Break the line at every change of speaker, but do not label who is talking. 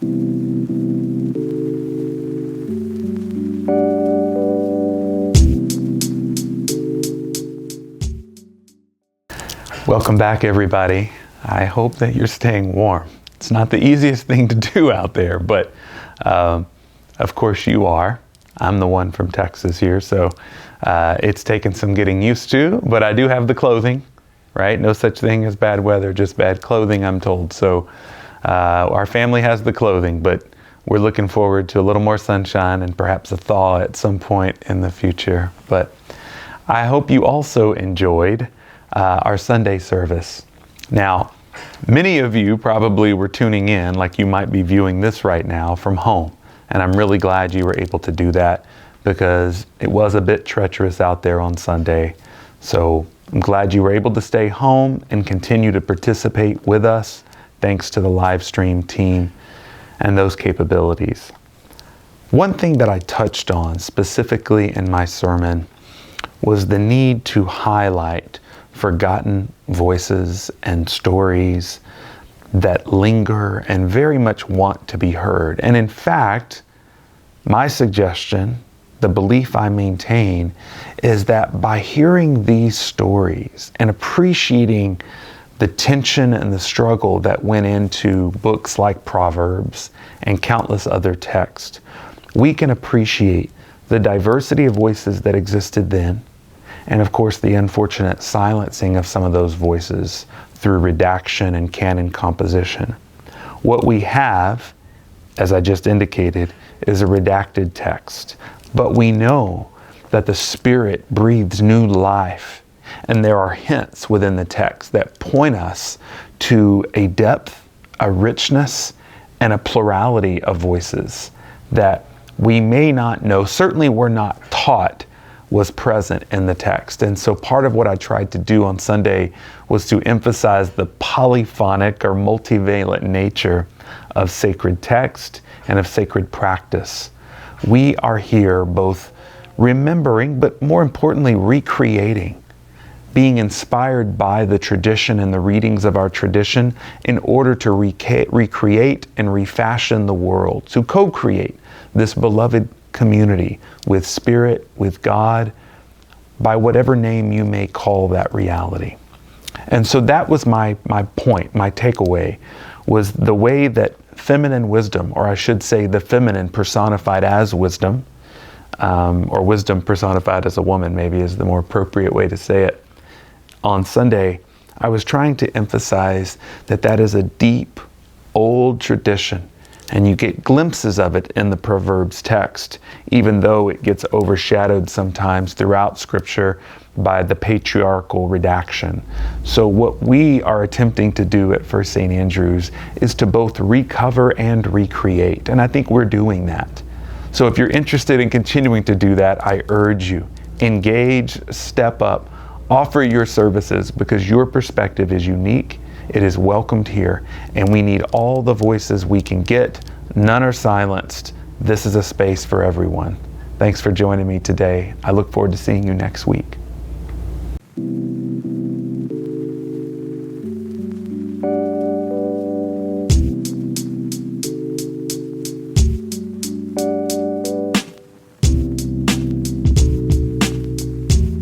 Welcome back, everybody. I hope that you're staying warm. It's not the easiest thing to do out there, but of course you are. I'm the one from Texas here, so it's taken some getting used to, but I do have the clothing, right? No such thing as bad weather, just bad clothing, I'm told. So our family has the clothing, but we're looking forward to a little more sunshine and perhaps a thaw at some point in the future. But I hope you also enjoyed our Sunday service. Now, many of you probably were tuning in, like you might be viewing this right now, from home. And I'm really glad you were able to do that because it was a bit treacherous out there on Sunday. So I'm glad you were able to stay home and continue to participate with us, thanks to the live stream team and those capabilities. One thing that I touched on specifically in my sermon was the need to highlight forgotten voices and stories that linger and very much want to be heard. And in fact, my suggestion, the belief I maintain, is that by hearing these stories and appreciating the tension and the struggle that went into books like Proverbs and countless other texts, we can appreciate the diversity of voices that existed then, and of course the unfortunate silencing of some of those voices through redaction and canon composition. What we have, as I just indicated, is a redacted text, but we know that the Spirit breathes new life, and there are hints within the text that point us to a depth, a richness, and a plurality of voices that we may not know, certainly we're not taught was present in the text. And so part of what I tried to do on Sunday was to emphasize the polyphonic or multivalent nature of sacred text and of sacred practice. We are here both remembering, but more importantly, recreating, being inspired by the tradition and the readings of our tradition in order to recreate and refashion the world, to co-create this beloved community with Spirit, with God, by whatever name you may call that reality. And so that was my point, my takeaway, was the way that feminine wisdom, or I should say the feminine personified as wisdom, or wisdom personified as a woman maybe is the more appropriate way to say it. On Sunday, I was trying to emphasize that that is a deep, old tradition, and you get glimpses of it in the Proverbs text, even though it gets overshadowed sometimes throughout Scripture by the patriarchal redaction. So what we are attempting to do at First St. Andrews is to both recover and recreate, and I think we're doing that. So if you're interested in continuing to do that, I urge you, engage, step up, offer your services, because your perspective is unique. It is welcomed here, and we need all the voices we can get. None are silenced. This is a space for everyone. Thanks for joining me today. I look forward to seeing you next week.